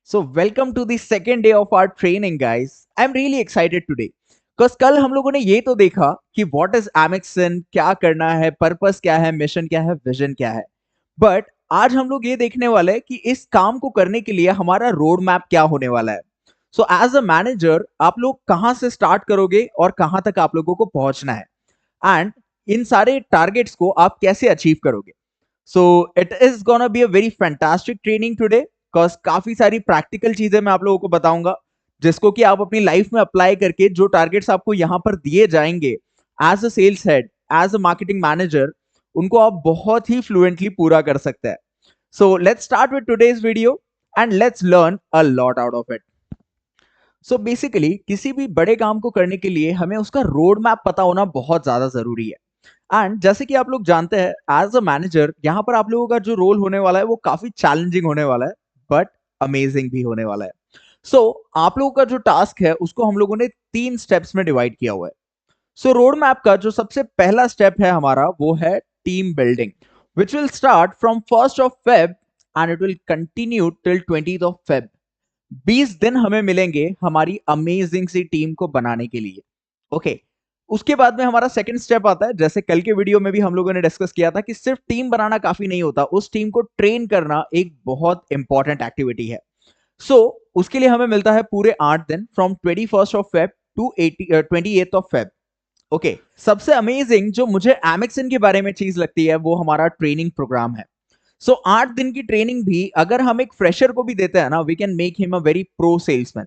So welcome to the second day of our training, guys. I'm really excited today because कल हम लोगों ने ये तो देखा कि what is Amexin, क्या करना है, पर्पस क्या है, मिशन क्या है, विजन क्या है. बट आज हम लोग ये देखने वाले हैं कि इस काम को करने के लिए हमारा रोड मैप क्या होने वाला है. सो एज अ मैनेजर आप लोग कहाँ से स्टार्ट करोगे और कहाँ तक आप लोगों को पहुंचना है एंड इन सारे टारगेट्स को आप कैसे अचीव करोगे. So it is gonna B a very fantastic training today because काफी सारी प्रैक्टिकल चीजें मैं आप लोगों को बताऊंगा जिसको कि आप अपनी लाइफ में अप्लाई करके जो टारगेट्स आपको यहाँ पर दिए जाएंगे as a sales head, as a marketing manager, उनको आप बहुत ही फ्लुएंटली पूरा कर सकते हैं. So let's start with today's video and let's learn a lot out of it. So basically किसी भी बड़े काम को करने के लिए हमें उसका रोड मैप पता होना बहुत ज्यादा जरूरी है. एंड जैसे कि आप लोग जानते हैं एज अ मैनेजर यहाँ पर आप लोगों का जो रोल होने वाला है वो काफी चैलेंजिंग होने वाला है बट अमेजिंग भी होने वाला है. सो आप लोगों का जो टास्क है उसको हम लोगों ने 3 स्टेप्स में डिवाइड किया हुआ है. सो रोड मैप का जो सबसे पहला स्टेप है हमारा वो है team building, which will start from 1st of Feb and it will continue till 20th of Feb. 20 दिन हमें मिलेंगे हमारी अमेजिंग सी टीम को बनाने के लिए. ओके, उसके बाद में हमारा सेकंड स्टेप आता है, जैसे कल के वीडियो में भी हम लोगों ने डिस्कस किया था कि सिर्फ टीम बनाना काफी नहीं होता, उस टीम को ट्रेन करना एक बहुत इंपॉर्टेंट एक्टिविटी है. सो उसके लिए हमें मिलता है पूरे 8 दिन from 21st of Feb to 28th of Feb. Okay, सबसे अमेजिंग जो एमेक्सन एमेक्सन के बारे में चीज लगती है वो हमारा ट्रेनिंग प्रोग्राम है. सो 8 दिन की ट्रेनिंग भी अगर हम एक फ्रेशर को भी देते हैं ना, we can make him a very pro salesman.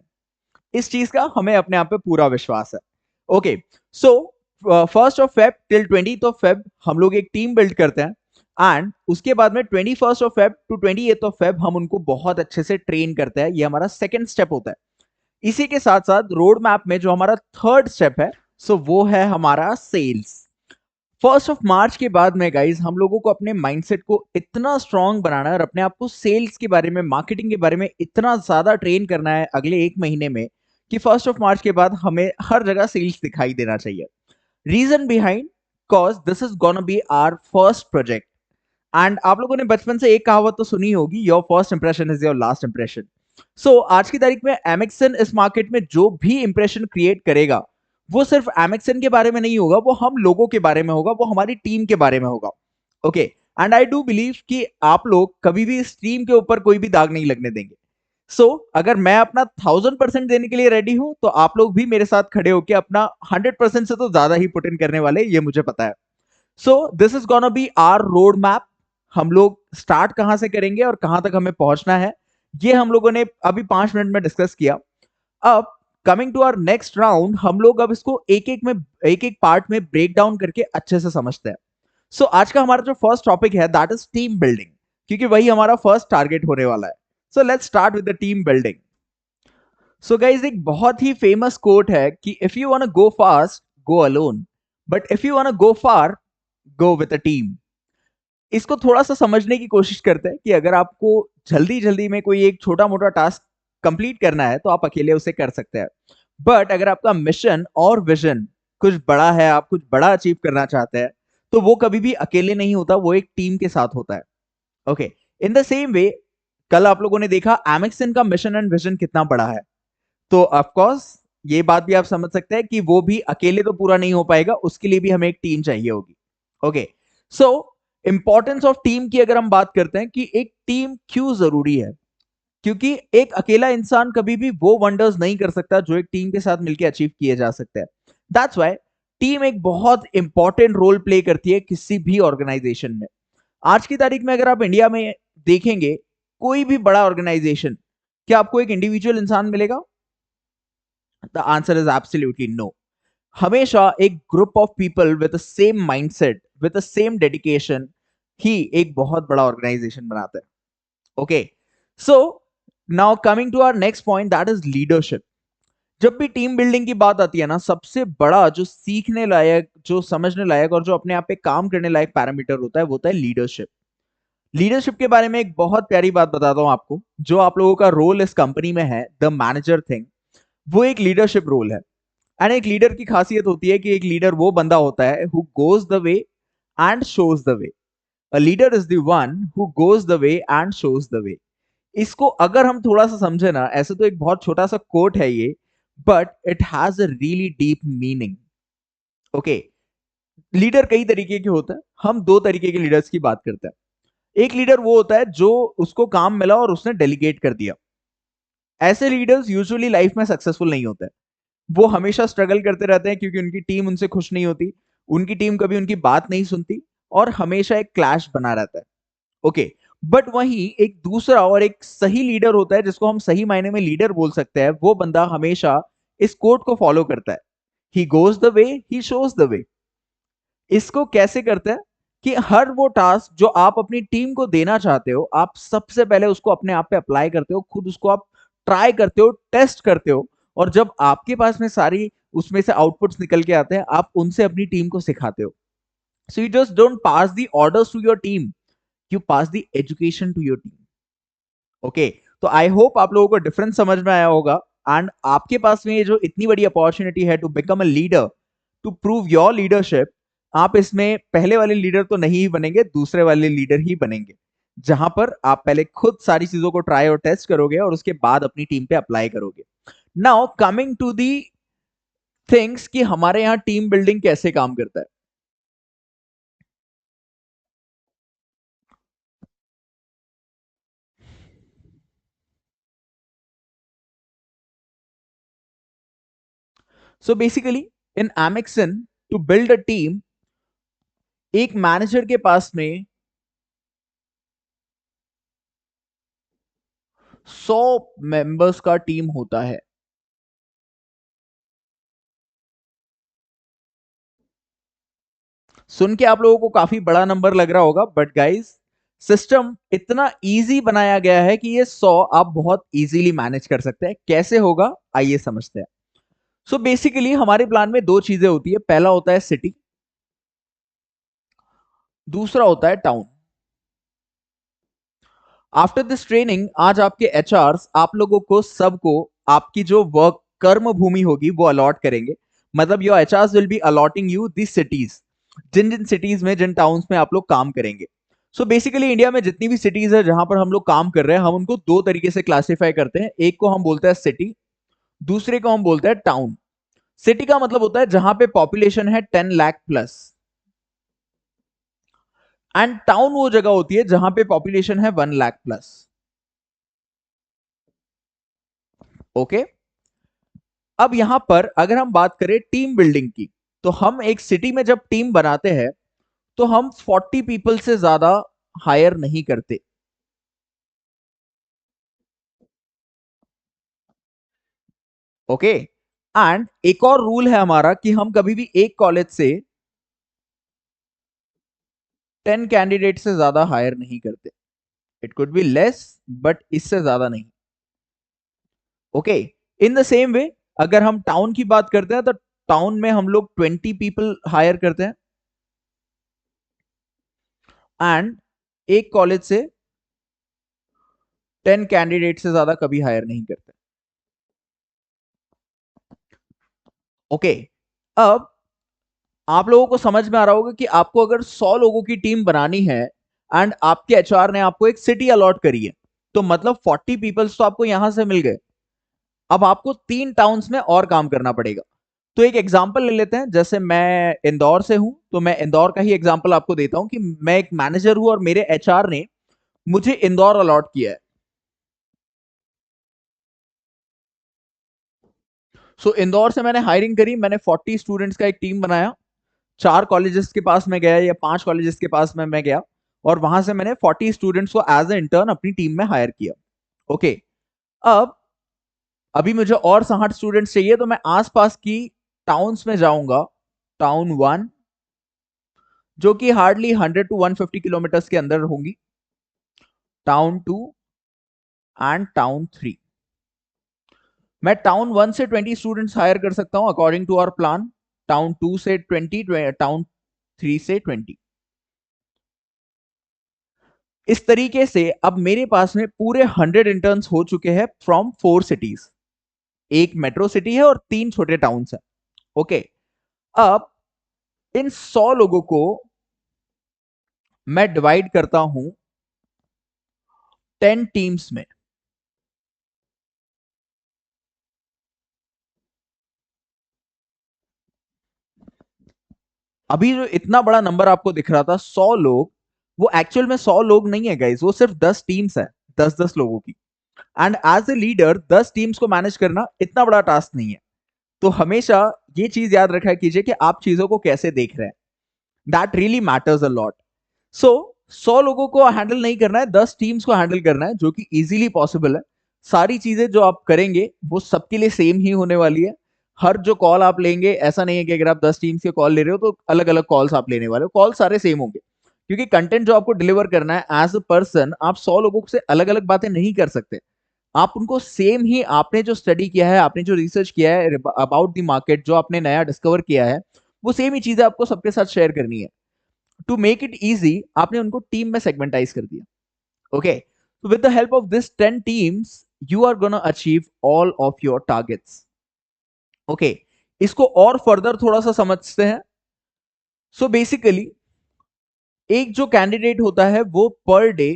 इस चीज का हमें अपने आप पे पूरा विश्वास है. Okay, so 1st of Feb till 20th of Feb हम लोग एक टीम बिल्ड करते हैं एंड उसके बाद में 21st of Feb to 28th of Feb हम उनको बहुत अच्छे से ट्रेन करते हैं. ये हमारा सेकेंड स्टेप होता है. इसी के साथ साथ रोड मैप में जो हमारा थर्ड स्टेप है सो वो है हमारा सेल्स. 1st of March के बाद में गाइज हम लोगों को अपने माइंडसेट को इतना स्ट्रांग बनाना है और अपने आप को सेल्स के बारे में, मार्केटिंग के बारे में इतना ज्यादा ट्रेन करना है अगले 1 महीने में कि 1st of March के बाद हमें हर जगह सेल्स दिखाई देना चाहिए. Reason behind, cause this is gonna be our first project. And आप लोगों ने बचपन से एक कहावत तो सुनी होगी, your first impression is your last impression. So आज की तारीख में एमेक्सन इस मार्केट में जो भी इंप्रेशन क्रिएट करेगा वो सिर्फ एमेक्सन के बारे में नहीं होगा, वो हम लोगों के बारे में होगा, वो हमारी टीम के बारे में होगा. Okay, and I do believe कि आप लोग कभी भी इस टीम के ऊपर कोई भी दाग नहीं लगने देंगे. सो अगर मैं अपना 1000% देने के लिए रेडी हूं तो आप लोग भी मेरे साथ खड़े होकर अपना 100% से तो ज्यादा ही पुट इन करने वाले, ये मुझे पता है. So this is gonna be our road map. हम लोग स्टार्ट कहां से करेंगे और कहां तक हमें पहुंचना है ये हम लोगों ने अभी 5 मिनट में डिस्कस किया. अब coming to our next round, हम लोग अब इसको एक एक पार्ट में ब्रेक डाउन करके अच्छे से समझते हैं. सो आज का हमारा जो फर्स्ट टॉपिक है दैट इज टीम बिल्डिंग, क्योंकि वही हमारा फर्स्ट टारगेट होने वाला है. So let's start with the team building. So guys एक बहुत ही फेमस कोट है कि if you want to go fast go alone, but if you want to go far go with a team. इसको थोड़ा सा समझने की कोशिश करते हैं कि अगर आपको जल्दी जल्दी में कोई एक छोटा मोटा टास्क कंप्लीट करना है तो आप अकेले उसे कर सकते हैं. बट अगर आपका मिशन और विजन कुछ बड़ा है, आप कुछ बड़ा अचीव करना चाहते हैं, तो वो कभी भी अकेले नहीं होता, वो एक टीम के साथ होता है. Okay, in the same way कल आप लोगों ने देखा एमेक्सन का मिशन एंड विजन कितना बड़ा है. तो ऑफकोर्स ये बात भी आप समझ सकते हैं कि वो भी अकेले तो पूरा नहीं हो पाएगा, उसके लिए भी हमें एक टीम चाहिए होगी. Okay, so importance of team की अगर हम बात करते हैं कि एक टीम क्यों जरूरी है, क्योंकि एक अकेला इंसान कभी भी वो वंडर्स नहीं कर सकता जो एक टीम के साथ मिलकर अचीव किए जा सकते हैं. दैट्स व्हाई टीम एक बहुत इंपॉर्टेंट रोल प्ले करती है किसी भी ऑर्गेनाइजेशन में. आज की तारीख में अगर आप इंडिया में देखेंगे कोई भी बड़ा ऑर्गेनाइजेशन, क्या आपको एक इंडिविजुअल इंसान मिलेगा? The answer is absolutely no. हमेशा एक group of people with the same mindset, with the same dedication ही एक बहुत बड़ा ऑर्गेनाइजेशन बनाता है. Okay, so now coming to our next point that is leadership. जब भी टीम बिल्डिंग की बात आती है ना, सबसे बड़ा जो सीखने लायक, जो समझने लायक और जो अपने आप पे काम करने लायक पैरामीटर होता है वो होता है लीडरशिप. लीडरशिप के बारे में एक बहुत प्यारी बात बताता हूं आपको. जो आप लोगों का रोल इस कंपनी में है, द मैनेजर थिंग, वो एक लीडरशिप रोल है. एंड एक लीडर की खासियत होती है कि एक लीडर वो बंदा होता है who goes the way and shows the way. A leader is the one who goes the way and shows the way. इसको अगर हम थोड़ा सा समझे ना, ऐसे तो एक बहुत छोटा सा कोट है ये, but it has a really deep meaning. Okay, leader कई तरीके के होते हैं, हम दो तरीके के लीडर्स की बात करते हैं। एक लीडर वो होता है जो उसको काम मिला और उसने डेलीगेट कर दिया। ऐसे लीडर्स यूजुअली लाइफ में सक्सेसफुल नहीं होते। वो हमेशा स्ट्रगल करते रहते हैं क्योंकि उनकी टीम उनसे खुश नहीं होती, उनकी टीम कभी उनकी बात नहीं सुनती, और हमेशा एक क्लैश बना रहता है। ओके, बट वहीं एक दूसरा और एक सही लीडर होता है जिसको हम सही मायने में लीडर बोल सकते हैं। वो बंदा हमेशा इस कोड को फॉलो करता है, he goes the way, he shows the way. इसको कैसे करते हैं कि हर वो टास्क जो आप अपनी टीम को देना चाहते हो, आप सबसे पहले उसको अपने आप पे अप्लाई करते हो, खुद उसको आप ट्राई करते हो, टेस्ट करते हो, और जब आपके पास में सारी उसमें से आउटपुट्स निकल के आते हैं, आप उनसे अपनी टीम को सिखाते हो। So you just don't pass the orders to your team, you pass the education to your team. Okay, तो आई होप आप लोगों को डिफरेंस समझ में आया होगा। एंड आपके पास में ये जो इतनी बड़ी अपॉर्चुनिटी है to become a leader, to prove your leadership, आप इसमें पहले वाले लीडर तो नहीं ही बनेंगे, दूसरे वाले लीडर ही बनेंगे, जहां पर आप पहले खुद सारी चीजों को ट्राई और टेस्ट करोगे और उसके बाद अपनी टीम पे अप्लाई करोगे। Now coming to the things कि हमारे यहाँ टीम बिल्डिंग कैसे काम करता है। सो बेसिकली इन एमिक्सन, टू बिल्ड अ टीम, एक मैनेजर के पास में 100 मेंबर्स का टीम होता है। सुन के आप लोगों को काफी बड़ा नंबर लग रहा होगा, बट गाइस, सिस्टम इतना इजी बनाया गया है कि ये 100 आप बहुत इजीली मैनेज कर सकते हैं। कैसे होगा, आइए समझते हैं। सो बेसिकली हमारे प्लान में दो चीजें होती है। पहला होता है सिटी, दूसरा होता है टाउन। आफ्टर दिस ट्रेनिंग, आज आपके एचआर आप लोगों को सबको आपकी जो वर्क कर्म भूमि होगी वो अलॉट करेंगे। मतलब your HR will be allotting you the cities, जिन जिन सिटीज में, जिन टाउन्स में आप लोग काम करेंगे। सो बेसिकली इंडिया में जितनी भी सिटीज है जहां पर हम लोग काम कर रहे हैं, हम उनको दो तरीके से क्लासिफाई करते हैं। एक को हम बोलते हैं सिटी, दूसरे को हम बोलते हैं टाउन। सिटी का मतलब होता है जहां पे पॉपुलेशन है 10 लाख प्लस, एंड टाउन वो जगह होती है जहां पे पॉपुलेशन है 1 लाख प्लस। ओके, अब यहां पर अगर हम बात करें टीम बिल्डिंग की, तो हम एक सिटी में जब टीम बनाते हैं तो हम 40 पीपल से ज्यादा हायर नहीं करते। ओके, एंड एक और रूल है हमारा कि हम कभी भी एक कॉलेज से 10 कैंडिडेट से ज्यादा हायर नहीं करते। It could be less, but इससे ज्यादा नहीं। Okay, in the same way अगर हम टाउन की बात करते हैं तो टाउन में हम लोग 20 पीपल हायर करते हैं, एंड एक कॉलेज से 10 कैंडिडेट से ज्यादा कभी हायर नहीं करते। ओके, अब आप लोगों को समझ में आ रहा होगा कि आपको अगर 100 लोगों की टीम बनानी है एंड आपके एचआर ने आपको एक सिटी अलॉट करी है, तो मतलब 40 पीपल्स तो आपको यहां से मिल गए। अब आपको 3 टाउन्स में और काम करना पड़ेगा। तो एक एग्जांपल ले लेते हैं, जैसे मैं इंदौर से हूं, तो मैं इंदौर का ही एग्जांपल आपको देता हूं कि मैं एक मैनेजर हूं और मेरे एचआर ने मुझे इंदौर अलॉट किया है। सो इंदौर से मैंने हायरिंग करी, मैंने 40 स्टूडेंट्स का एक टीम बनाया। 4 कॉलेजेस के पास में गया या 5 कॉलेजेस के पास में मैं गया, और वहां से मैंने 40 स्टूडेंट्स को एज ए इंटर्न अपनी टीम में हायर किया। ओके, अब अभी मुझे और 60 स्टूडेंट्स चाहिए, तो मैं आसपास की टाउन्स में जाऊंगा। टाउन 1, जो कि हार्डली 100 to 150 किलोमीटर के अंदर होंगी, टाउन 2 एंड टाउन 3। मैं टाउन 1 से 20 स्टूडेंट्स हायर कर सकता हूं according to our plan, town 2 से 20, टाउन 3 से 20। इस तरीके से अब मेरे पास में पूरे 100 इंटर्न्स हो चुके हैं फ्रॉम 4 सिटीज। एक मेट्रो सिटी है और 3 छोटे टाउन्स हैं। ओके, अब इन 100 लोगों को मैं डिवाइड करता हूं 10 टीम्स में। अभी जो इतना बड़ा नंबर आपको दिख रहा था 100 लोग, वो एक्चुअल में 100 लोग नहीं है गाइस, वो सिर्फ 10 टीम्स है, 10-10 लोगों की। And as a leader 10 teams को मैनेज करना इतना बड़ा टास्क नहीं है। तो हमेशा ये चीज याद रखा कीजिए कि आप चीजों को कैसे देख रहे हैं, that really matters a lot. So 100 लोगों को हैंडल नहीं करना है, 10 टीम्स को हैंडल करना है, जो कि इजीली पॉसिबल है। सारी चीजें जो आप करेंगे वो सबके लिए सेम ही होने वाली है। हर जो कॉल आप लेंगे, ऐसा नहीं है कि अगर आप 10 टीम्स के कॉल ले रहे हो तो अलग अलग कॉल्स आप लेने वाले हो, कॉल सारे सेम होंगे। क्योंकि कंटेंट जो आपको डिलीवर करना है एज अ पर्सन, आप 100 लोगों से अलग अलग बातें नहीं कर सकते। आप उनको सेम ही, आपने जो स्टडी किया है, आपने जो रिसर्च किया है अबाउट द मार्केट, जो आपने नया डिस्कवर किया है, वो सेम ही चीजें आपको सबके साथ शेयर करनी है। टू मेक इट इजी आपने उनको टीम में सेगमेंटाइज कर दिया। Okay, so with the help of this 10 teams you are gonna achieve all of your targets. Okay, इसको और फर्दर थोड़ा सा समझते हैं। सो बेसिकली एक जो कैंडिडेट होता है वो पर डे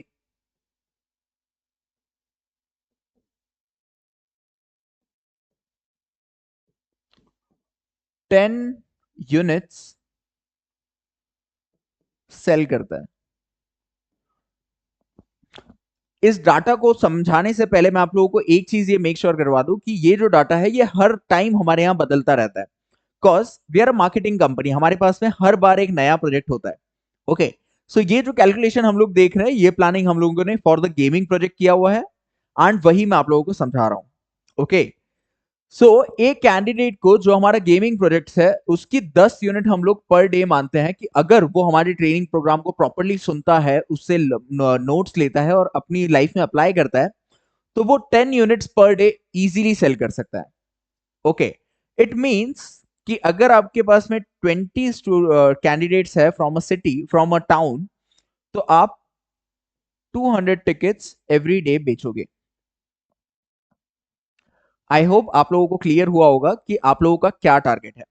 10 यूनिट्स सेल करता है। इस डाटा को समझाने से पहले मैं आप लोगों को एक चीज ये मेक श्योर करवा दूं कि ये जो डाटा है ये हर टाइम हमारे यहाँ बदलता रहता है। Cause we are a marketing company, हमारे पास में हर बार एक नया प्रोजेक्ट होता है। ओके, सो ये जो कैलकुलेशन हम लोग देख रहे हैं, ये प्लानिंग हम लोगों ने फॉर द गेमिंग प्रोजेक्ट किया हुआ है, एंड वही मैं आप लोगों को समझा रहा हूं। ओके, सो एक कैंडिडेट को जो हमारा गेमिंग प्रोजेक्ट है उसकी 10 यूनिट हम लोग पर डे मानते हैं कि अगर वो हमारी ट्रेनिंग प्रोग्राम को प्रॉपरली सुनता है, उससे नोट्स लेता है और अपनी लाइफ में अप्लाई करता है, तो वो 10 units per day easily cell कर सकता है। ओके, इट मींस कि अगर आपके पास में 20 कैंडिडेट्स है from a city, from a town, तो आप 200 टिकट्स एवरी डे बेचोगे। आई होप आप लोगों को क्लियर हुआ होगा कि आप लोगों का क्या टारगेट है।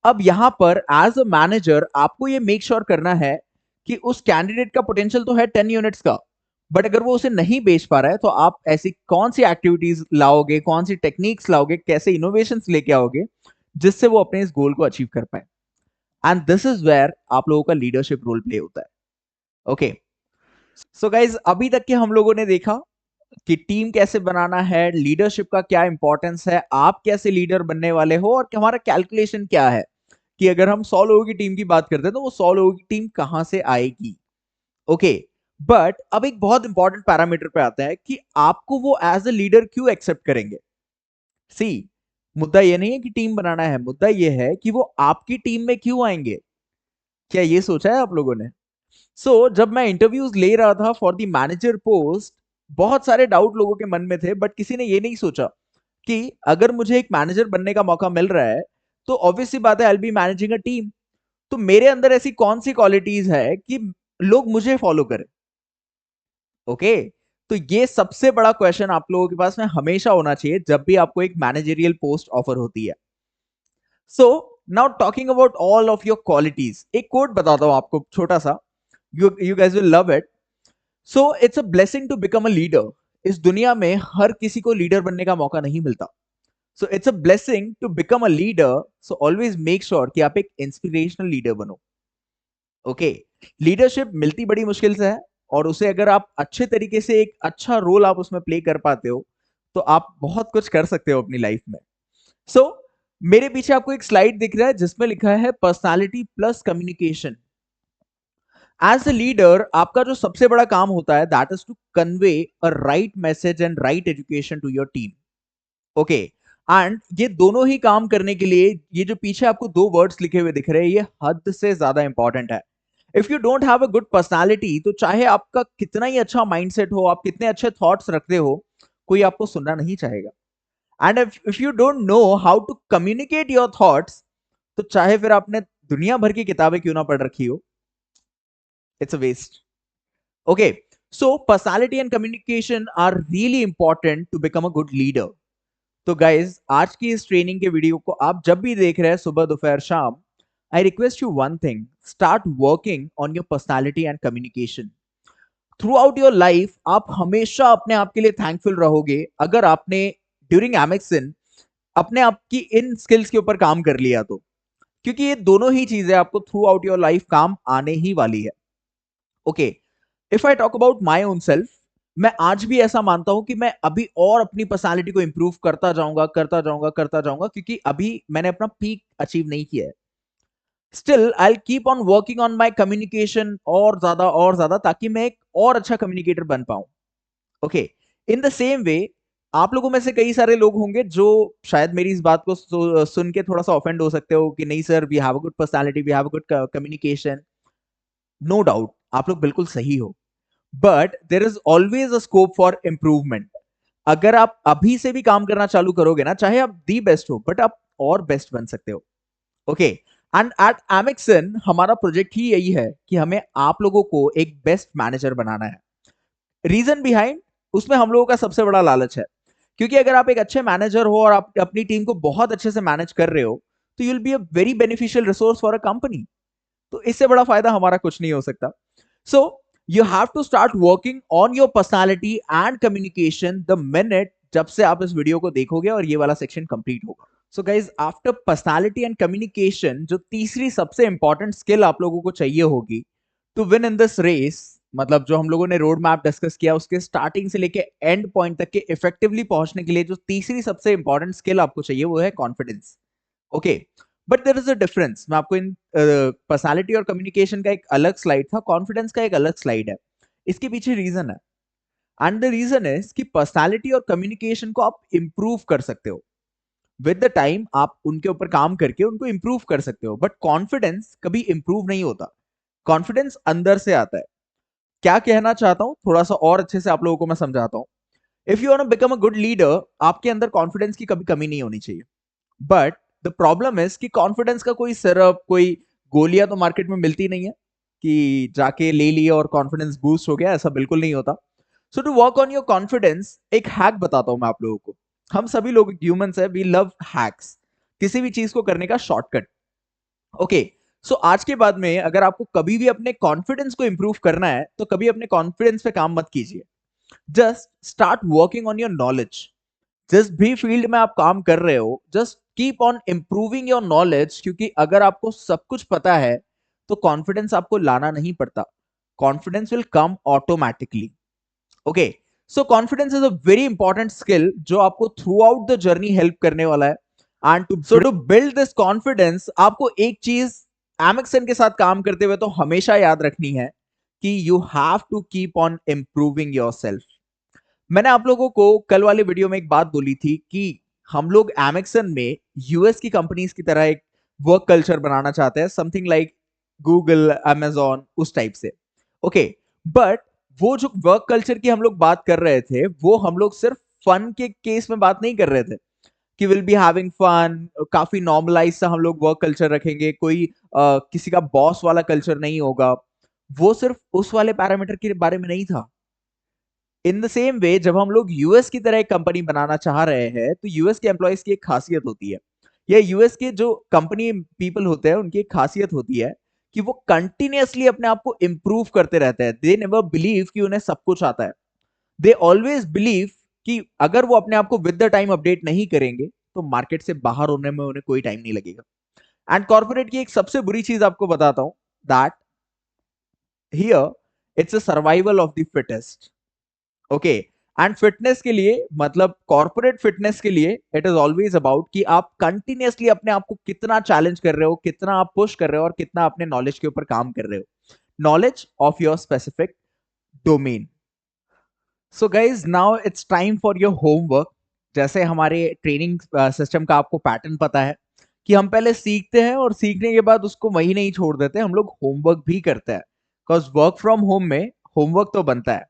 अब यहां पर एज अ मैनेजर आपको ये मेक श्योर करना है कि उस कैंडिडेट का पोटेंशियल तो है 10 यूनिट्स का, बट अगर वो उसे नहीं बेच पा रहा है तो आप ऐसी कौन सी एक्टिविटीज लाओगे, कौन सी टेक्निक्स लाओगे, कैसे इनोवेशन लेके आओगे जिससे वो अपने इस गोल को अचीव कर पाए। एंड दिस इज वेयर आप लोगों का लीडरशिप रोल प्ले होता है। ओके, सो गाइज अभी तक के हम लोगों ने देखा कि टीम कैसे बनाना है, लीडरशिप का क्या इंपॉर्टेंस है, आप कैसे लीडर बनने वाले हो, और हमारा कैलकुलेशन क्या है कि अगर हम 100 लोगों की टीम की बात करते हैं तो वो 100 लोगों की टीम कहां से आएगी। ओके, बट अब एक बहुत इंपॉर्टेंट पैरामीटर पे आता है कि आपको वो एज अ लीडर क्यों एक्सेप्ट करेंगे। सी, मुद्दा ये नहीं है कि टीम बनाना है, मुद्दा ये है कि वो आपकी टीम में क्यों आएंगे। क्या ये सोचा है आप लोगों ने? जब मैं इंटरव्यूज ले रहा था फॉर द मैनेजर पोस्ट, बहुत सारे डाउट लोगों के मन में थे, बट किसी ने ये नहीं सोचा कि अगर मुझे एक मैनेजर बनने का मौका मिल रहा है तो ऑब्वियस सी बात है, I will be managing a team. तो मेरे अंदर ऐसी कौन सी क्वालिटीज है कि लोग मुझे फॉलो करें। ओके, तो ये सबसे बड़ा क्वेश्चन आप लोगों के पास में हमेशा होना चाहिए जब भी आपको एक मैनेजरियल पोस्ट ऑफर होती है। So now talking about all of your qualities, एक कोट बताता हूं आपको छोटा सा, you guys will love it. So it's a blessing to become a leader. इस दुनिया में हर किसी को लीडर बनने का मौका नहीं मिलता। So it's a blessing to become a leader, so always make sure कि आप एक इंस्पिरेशनल लीडर बनो। ओके, लीडरशिप मिलती बड़ी मुश्किल से है, और उसे अगर आप अच्छे तरीके से, एक अच्छा रोल आप उसमें प्ले कर पाते हो, तो आप बहुत कुछ कर सकते हो अपनी लाइफ में। सो मेरे पीछे आपको एक स्लाइड दिख रहा है जिसमें लिखा है personality plus communication. As a leader आपका जो सबसे बड़ा काम होता है that is to convey a right message and right education to your team. Okay, and ये दोनों ही काम करने के लिए ये जो पीछे आपको दो वर्ड्स लिखे हुए दिख रहे हैं, ये हद से ज्यादा इंपॉर्टेंट है। If you don't have a good personality, तो चाहे आपका कितना ही अच्छा माइंडसेट हो, आप कितने अच्छे थॉट्स रखते हो, कोई आपको सुनना नहीं चाहेगा। And if you don't know how to communicate your thoughts, तो चाहे फिर आपने दुनिया भर की किताबें क्यों ना पढ़ रखी हो, it's a waste. Okay, so personality and communication are really important to become a good leader. तो गाइज आज की इस ट्रेनिंग के वीडियो को आप जब भी देख रहे हैं, सुबह दोपहर शाम, I request you one thing, start working on your personality and communication. Through out your life आप हमेशा अपने आप के लिए थैंकफुल रहोगे अगर आपने ड्यूरिंग एमिक्सन अपने आप की इन स्किल्स के ऊपर काम कर लिया तो। क्योंकि ये दोनों ही चीजें आपको थ्रू आउट योर लाइफ काम आने ही वाली है। Okay, if I talk about my own self, मैं आज भी ऐसा मानता हूं कि मैं अभी और अपनी पर्सनालिटी को इंप्रूव करता जाऊंगा, करता जाऊंगा, करता जाऊंगा, क्योंकि अभी मैंने अपना पीक अचीव नहीं किया है। Still I keep on working on my communication और ज्यादा, ताकि मैं एक और अच्छा कम्युनिकेटर बन पाऊं। Okay, in the same way, आप लोगों में से कई सारे लोग होंगे जो शायद मेरी इस बात को सुन के थोड़ा सा ऑफेंड हो सकते हो कि नहीं sir, we have a good personality, we have a good communication. No doubt, आप लोग बिल्कुल सही हो, but there is always a scope for improvement. अगर आप अभी से भी काम करना चालू करोगे ना, चाहे आप दी बेस्ट हो, बट आप और बेस्ट बन सकते हो। ओके, एंड एट एमिक्सन हमारा प्रोजेक्ट ही यही है कि हमें आप लोगों को एक बेस्ट मैनेजर बनाना है। रीजन बिहाइंड, उसमें हम लोगों का सबसे बड़ा लालच है, क्योंकि अगर आप एक अच्छे मैनेजर हो और आप अपनी टीम को बहुत अच्छे से मैनेज कर रहे हो, तो you will be a very beneficial resource for a company. तो इससे बड़ा फायदा हमारा कुछ नहीं हो सकता। So you have to start working on your personality and communication the minute जब से आप इस वीडियो को देखोगे और ये वाला सेक्शन कंप्लीट होगा। So guys, after personality and communication, जो तीसरी सबसे इंपॉर्टेंट स्किल आप लोगों को चाहिए होगी to win in this race, मतलब जो हम लोगों ने रोड मैप डिस्कस किया उसके स्टार्टिंग से लेके एंड पॉइंट तक के इफेक्टिवली पहुंचने के लिए, जो तीसरी सबसे इंपॉर्टेंट स्किल आपको चाहिए वो है confidence. Okay, but there is a difference. मैं आपको इन पर्सनालिटी और कम्युनिकेशन का एक अलग स्लाइड था, कॉन्फिडेंस का एक अलग स्लाइड है। इसके पीछे रीजन है, एंड द रीजन इज कि पर्सनालिटी और कम्युनिकेशन को आप इंप्रूव कर सकते हो विद द टाइम, आप उनके ऊपर काम करके उनको इंप्रूव कर सकते हो, बट कॉन्फिडेंस कभी इंप्रूव नहीं होता। कॉन्फिडेंस अंदर से आता है। क्या कहना चाहता हूं, थोड़ा सा और अच्छे से आप लोगों को मैं समझाता हूं। If you want to become a good leader, आपके अंदर कॉन्फिडेंस की कभी कमी नहीं होनी चाहिए। बट द प्रॉब्लम इज कि कॉन्फिडेंस का कोई सिरप, कोई गोलियां तो मार्केट में मिलती नहीं है कि जाके ले लिए और कॉन्फिडेंस बूस्ट हो गया, ऐसा बिल्कुल नहीं होता। So to work on your confidence, एक हैक बताता हूं मैं आप लोगों को। हम सभी लोग ह्यूमंस है, वी लव हैक्स, किसी भी चीज को करने का शॉर्टकट। ओके, सो आज के बाद में अगर आपको कभी भी अपने कॉन्फिडेंस को इंप्रूव करना है, तो कभी अपने कॉन्फिडेंस पे काम मत कीजिए। Just start working on your knowledge. जिस भी फील्ड में आप काम कर रहे हो, just keep on improving your knowledge, क्योंकि अगर आपको सब कुछ पता है तो कॉन्फिडेंस आपको लाना नहीं पड़ता। Confidence will come automatically. Okay, so confidence is a very important skill जो आपको throughout the journey help करने वाला है। And to build this confidence, आपको एक चीज एमिक्सन के साथ काम करते हुए तो हमेशा याद रखनी है कि you have to keep on improving your self. मैंने आप लोगों को कल वाले वीडियो में एक बात बोली थी कि हम लोग एमिक्सन में यूएस की कंपनीज की तरह एक वर्क कल्चर बनाना चाहते हैं, समथिंग लाइक गूगल, अमेजॉन, उस टाइप से। ओके, बट वो जो वर्क कल्चर की हम लोग बात कर रहे थे, वो हम लोग सिर्फ फन के केस में बात नहीं कर रहे थे कि विल बी हैविंग फन, काफी नॉर्मलाइज सा हम लोग वर्क कल्चर रखेंगे, कोई किसी का बॉस वाला कल्चर नहीं होगा। वो सिर्फ उस वाले पैरामीटर के बारे में नहीं था। इन द सेम वे, जब हम लोग यूएस की तरह एक कंपनी बनाना चाह रहे हैं, तो यूएस के एम्प्लॉयज की एक खासियत होती है, या यूएस के जो कंपनी पीपल होते हैं उनकी एक खासियत होती है कि वो कंटिन्यूअसली अपने आप को इंप्रूव करते रहते हैं। दे नेवर बिलीव कि उन्हें सब कुछ आता है। दे ऑलवेज बिलीव कि अगर वो अपने आप को विद द टाइम अपडेट नहीं करेंगे, तो मार्केट से बाहर होने में उन्हें कोई टाइम नहीं लगेगा। एंड कॉर्पोरेट की एक सबसे बुरी चीज आपको बताता हूं, that here it's a survival of the fittest. Okay, and fitness के लिए, मतलब कॉर्पोरेट फिटनेस के लिए, इट इज ऑलवेज अबाउट कि आप कंटिन्यूअसली अपने आप को कितना चैलेंज कर रहे हो, कितना आप पुश कर रहे हो और कितना अपने नॉलेज के ऊपर काम कर रहे हो, knowledge of your specific domain. So guys, now it's time for your homework. जैसे हमारे ट्रेनिंग सिस्टम का आपको पैटर्न पता है कि हम पहले सीखते हैं और सीखने के बाद उसको वही नहीं छोड़ देते, हम लोग होमवर्क भी करते हैं, बिकॉज वर्क फ्रॉम होम में होमवर्क तो बनता है।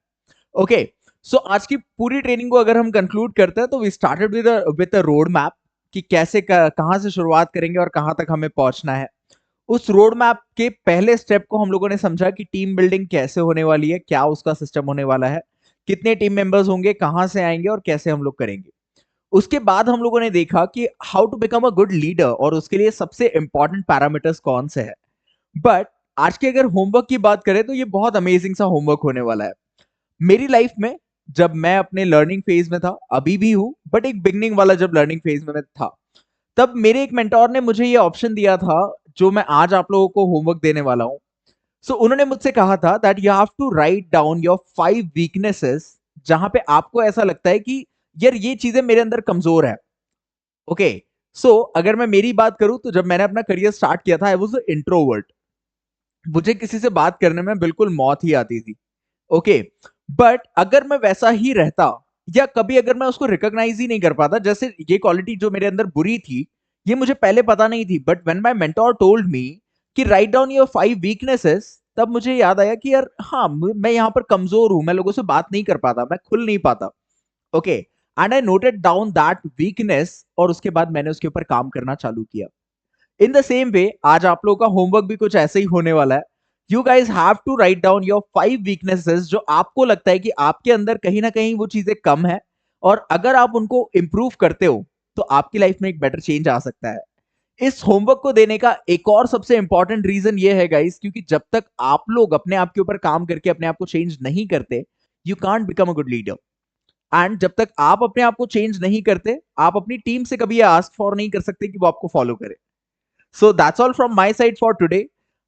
ओके, सो आज की पूरी ट्रेनिंग को अगर हम कंक्लूड करते हैं, तो we started with a road map कि कैसे कहां से शुरुआत करेंगे और कहां तक हमें पहुंचना है। उस रोड मैप के पहले स्टेप को हम लोगों ने समझा कि टीम बिल्डिंग कैसे होने वाली है, क्या उसका सिस्टम होने वाला है, कितने टीम मेंबर्स होंगे, कहां से आएंगे और कैसे हम लोग करेंगे। उसके बाद हम लोगों ने देखा कि how to become a good leader और उसके लिए सबसे इंपॉर्टेंट पैरामीटर्स कौन से हैं। बट आज के अगर होमवर्क की बात करें, तो ये बहुत अमेजिंग सा होमवर्क होने वाला है। मेरी लाइफ में जब मैं अपने लर्निंग फेज में था, अभी भी हूं, बट एक बिगनिंग वाला जब लर्निंग फेज में मैं था, तब मेरे एक मेंटोर ने मुझे ये ऑप्शन दिया था, जो मैं आज आप लोगों को होमवर्क देने वाला हूं। सो उन्होंने मुझसे कहा था that you have to write down your 5 weaknesses, जहां पे आपको ऐसा लगता है कि यार ये चीजें मेरे अंदर कमजोर है। ओके, सो अगर मैं मेरी बात करूं तो जब मैंने अपना करियर स्टार्ट किया था, आई वाज इंट्रोवर्ट। मुझे किसी से बात करने में बिल्कुल मौत ही आती थी। ओके, बट अगर मैं वैसा ही रहता, या कभी अगर मैं उसको रिकॉग्नाइज ही नहीं कर पाता, जैसे ये क्वालिटी जो मेरे अंदर बुरी थी, ये मुझे पहले पता नहीं थी, but when my mentor told me कि राइट डाउन योर 5 वीकनेसेस, तब मुझे याद आया कि यार हाँ, मैं यहाँ पर कमजोर हूं, मैं लोगों से बात नहीं कर पाता, मैं खुल नहीं पाता। Okay, and I noted down that weakness, और उसके बाद मैंने उसके ऊपर काम करना चालू किया। इन द सेम वे आज आप लोगों का होमवर्क भी कुछ ऐसे ही होने वाला है। You guys have to write down your 5 weaknesses, जो आपको लगता है कि आपके अंदर कहीं ना कहीं वो चीजें कम है, और अगर आप उनको इंप्रूव करते हो तो आपकी लाइफ में एक बेटर चेंज आ सकता है। इस होमवर्क को देने का एक और सबसे इंपॉर्टेंट रीजन ये है गाइस, क्योंकि जब तक आप लोग अपने आप के ऊपर काम करके अपने आप को चेंज नहीं करते, you can't become a good leader. And जब तक आप अपने आप को चेंज नहीं करते, आप अपनी टीम से कभी आस्क फॉर नहीं कर सकते कि वो आपको फॉलो करे। So that's all from my side for today.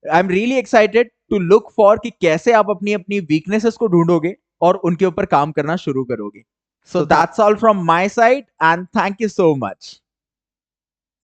I'm really excited to look for कि कैसे आप अपनी अपनी weaknesses को ढूंढोगे और उनके ऊपर काम करना शुरू करोगे. So that's all from my side and thank you so much.